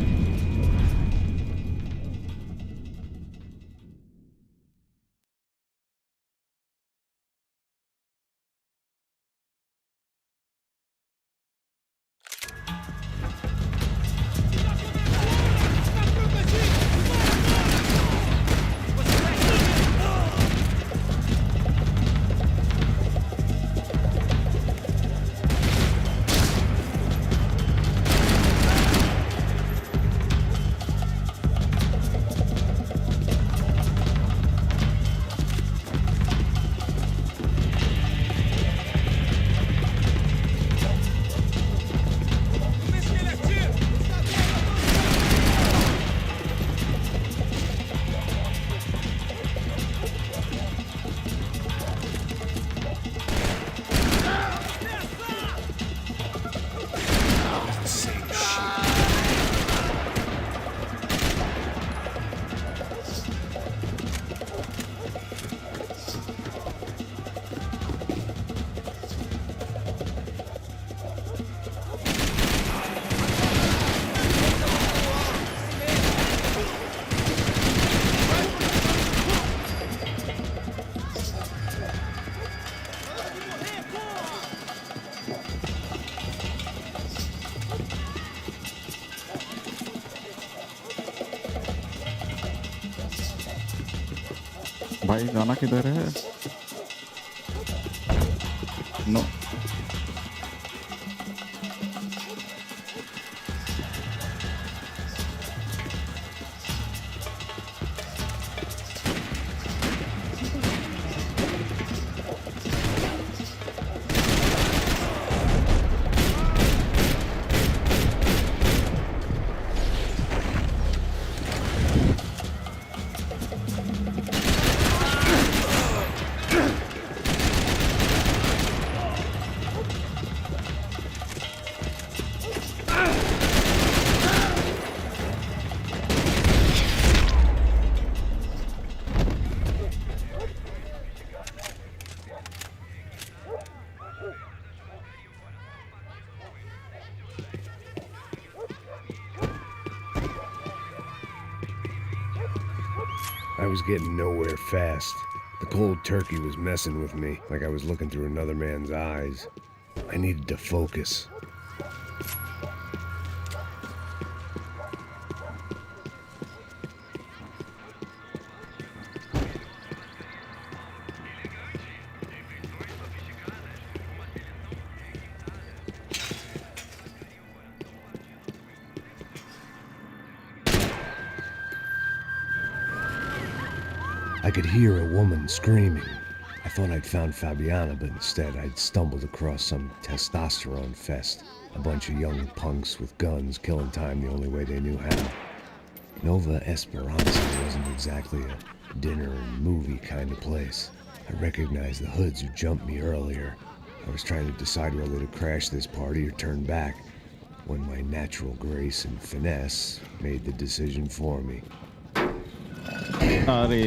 भाई जाना किधर है? No I was getting nowhere fast. The cold turkey was messing with me, like I was looking through another man's eyes. I needed to focus. I could hear a woman screaming. I thought I'd found Fabiana, but instead I'd stumbled across some testosterone fest. A bunch of young punks with guns killing time the only way they knew how. Nova Esperanza wasn't exactly a dinner and movie kind of place. I recognized the hoods who jumped me earlier. I was trying to decide whether to crash this party or turn back, when my natural grace and finesse made the decision for me. अरे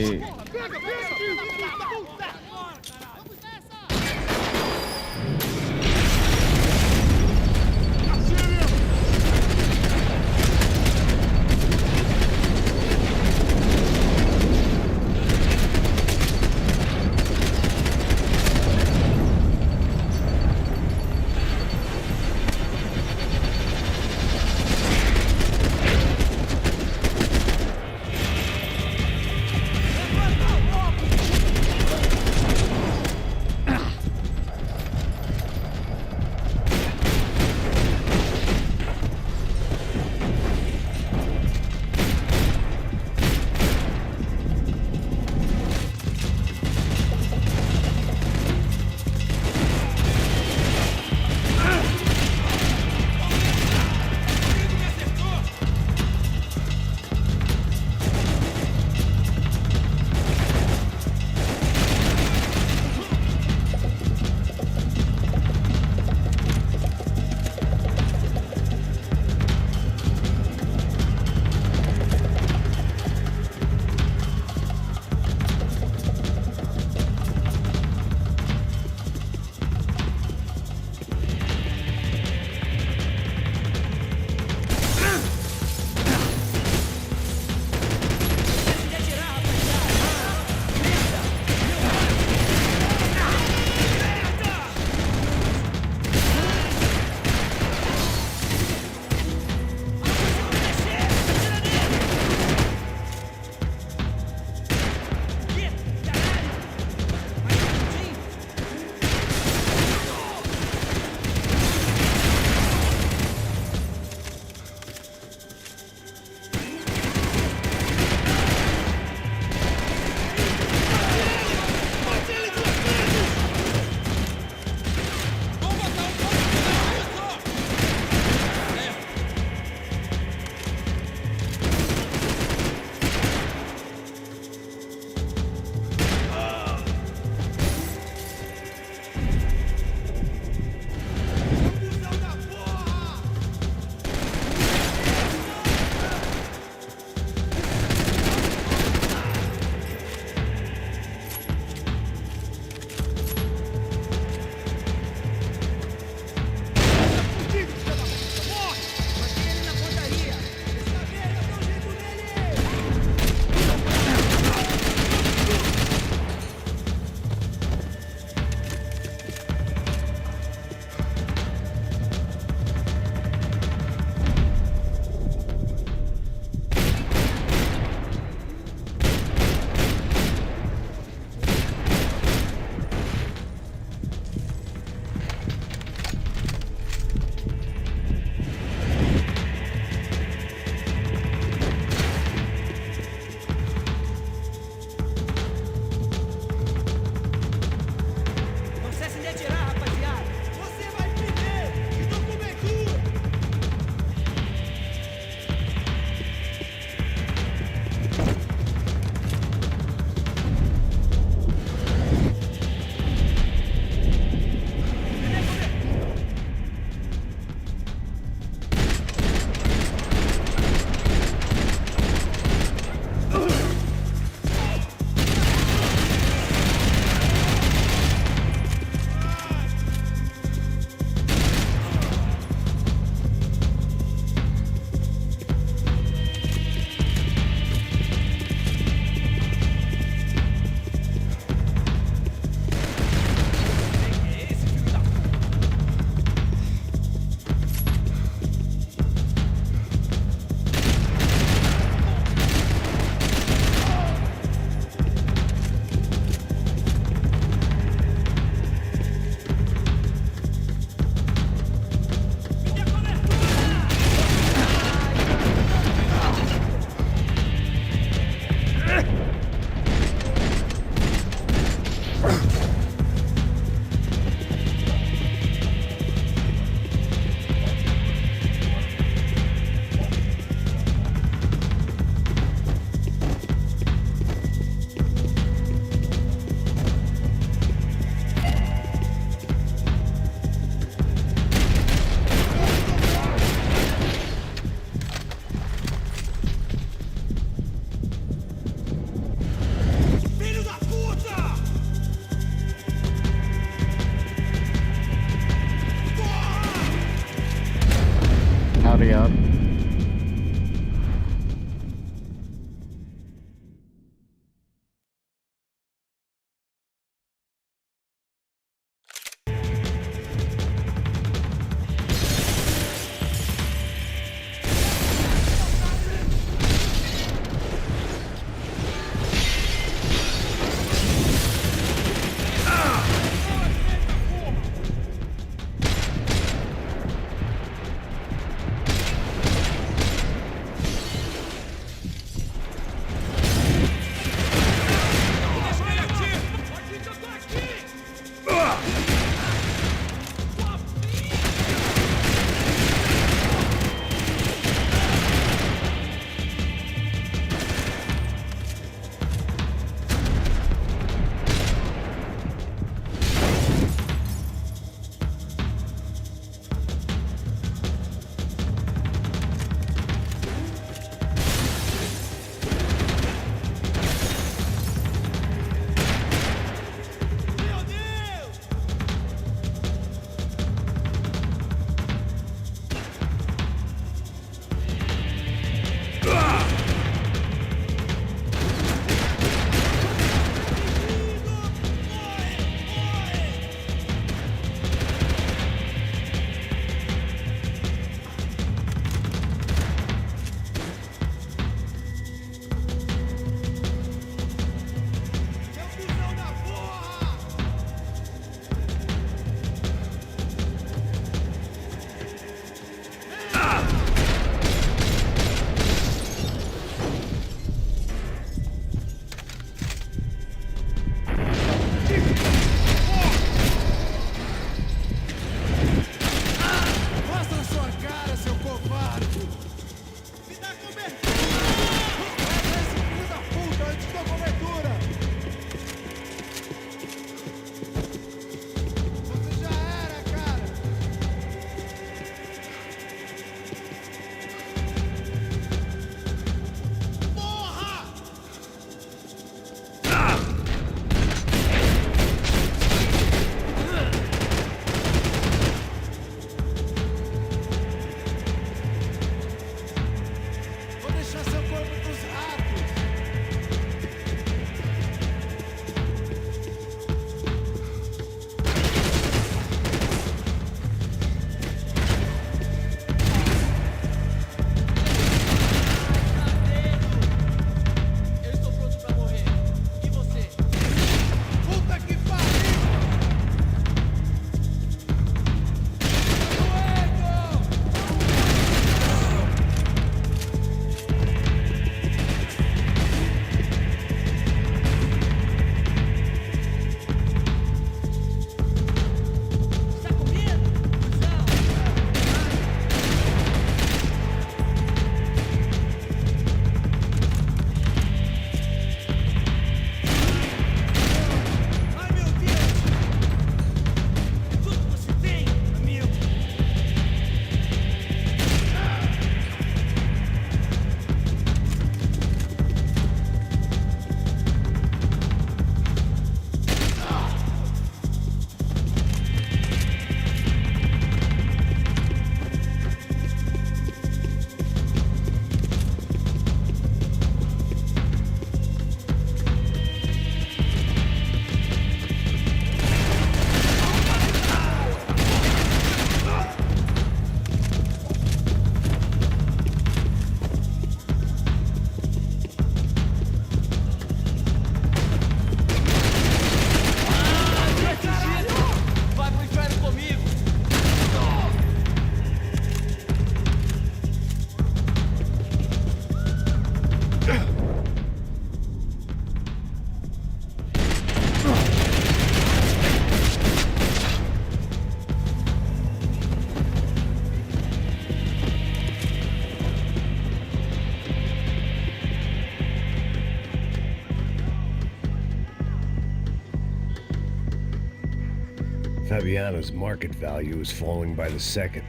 Fabiano's market value was falling by the second.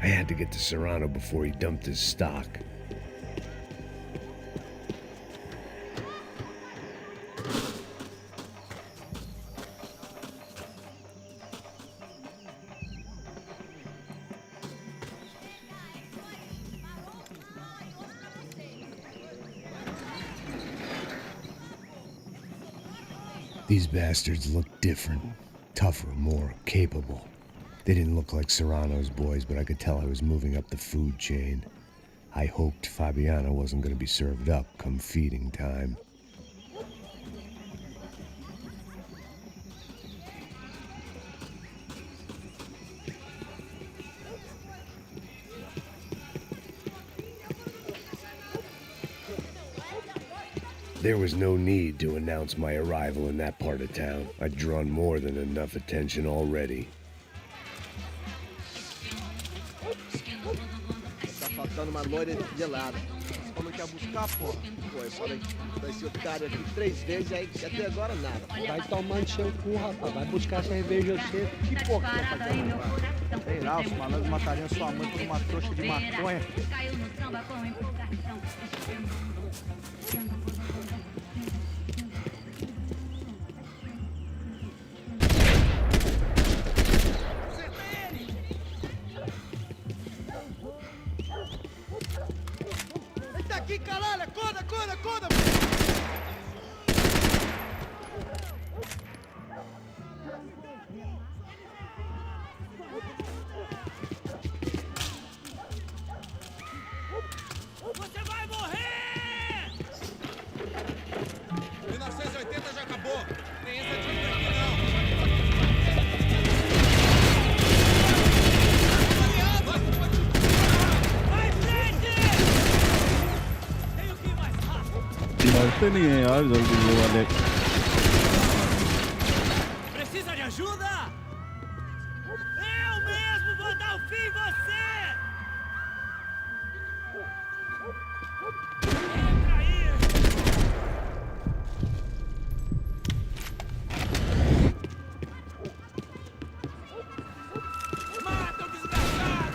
I had to get to Serrano before he dumped his stock. These bastards looked different, tougher, more capable. They didn't look like Serrano's boys, but I could tell I was moving up the food chain. I hoped Fabiano wasn't going to be served up come feeding time. There was no need to announce my arrival in that part of town. I'd drawn more than enough attention already. Tá faltando uma loira gelada. Como que ia buscar, porra? Pô, eu falei pra esse otário aqui 3 vezes e aí até agora nada. Vai tomando seu cu, rapaz. Vai buscar cerveja você. Que porra que vai fazer agora? Sei lá, os malandros matariam sua mãe por uma trouxa de maconha. Caiu no samba com empolgação. Eita aqui, caralho! Acorda, acorda, acorda! Você vai morrer! 1980 já acabou. Tem essa dívida aqui não. Vai frente! Tenho que ir mais rápido. मरते नहीं है यार जल्दी ये वाले. Precisa de ajuda? Eu mesmo vou dar o fim em você! Entra aí! Mata o desgraçado!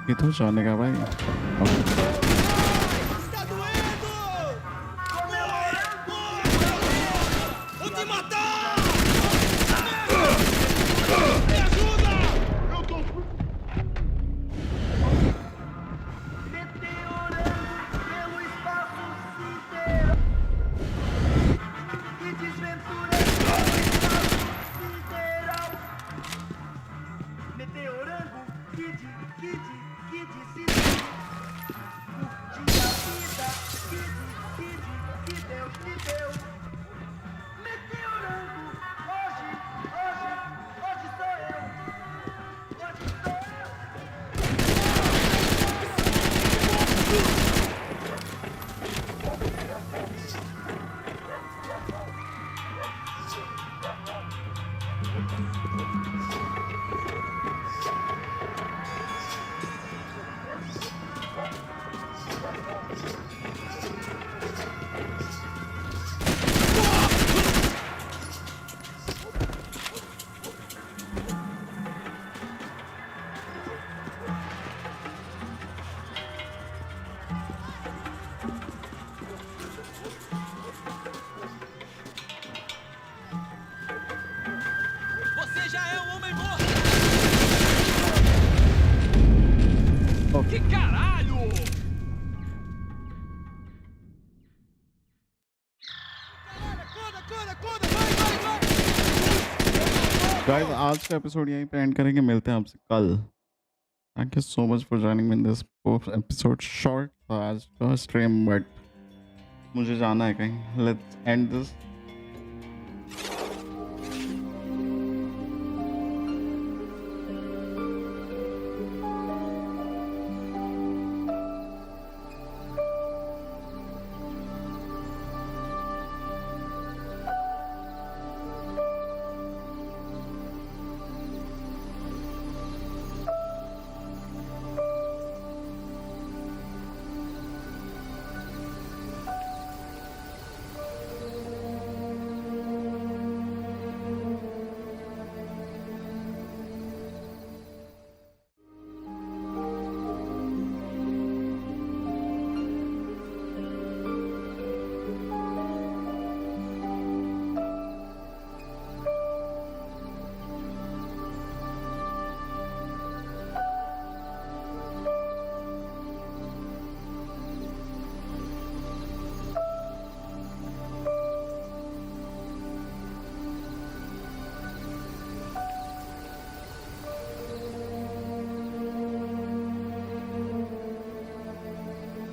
ये तो जाने का भाई. Tá doendo! Vou te matar! Me ajuda! Eu tô... Meteorando pelo espaço sideral e desventurando pelo espaço sideral. Meteorando, kid, curti a vida, que Deus me deu. Meteorando, hoje sou eu. Hoje sou eu. Você já é um homem morto! Oh. Que caralho! Acorda, acorda, acorda! Vai, vai, vai! Guys आज का episode यहीं पे and करेंगे. मिलते हैं आपसे कल. Thank you so much for joining me in this episode. Short था आज का stream, but मुझे जाना है कहीं. Let's end this.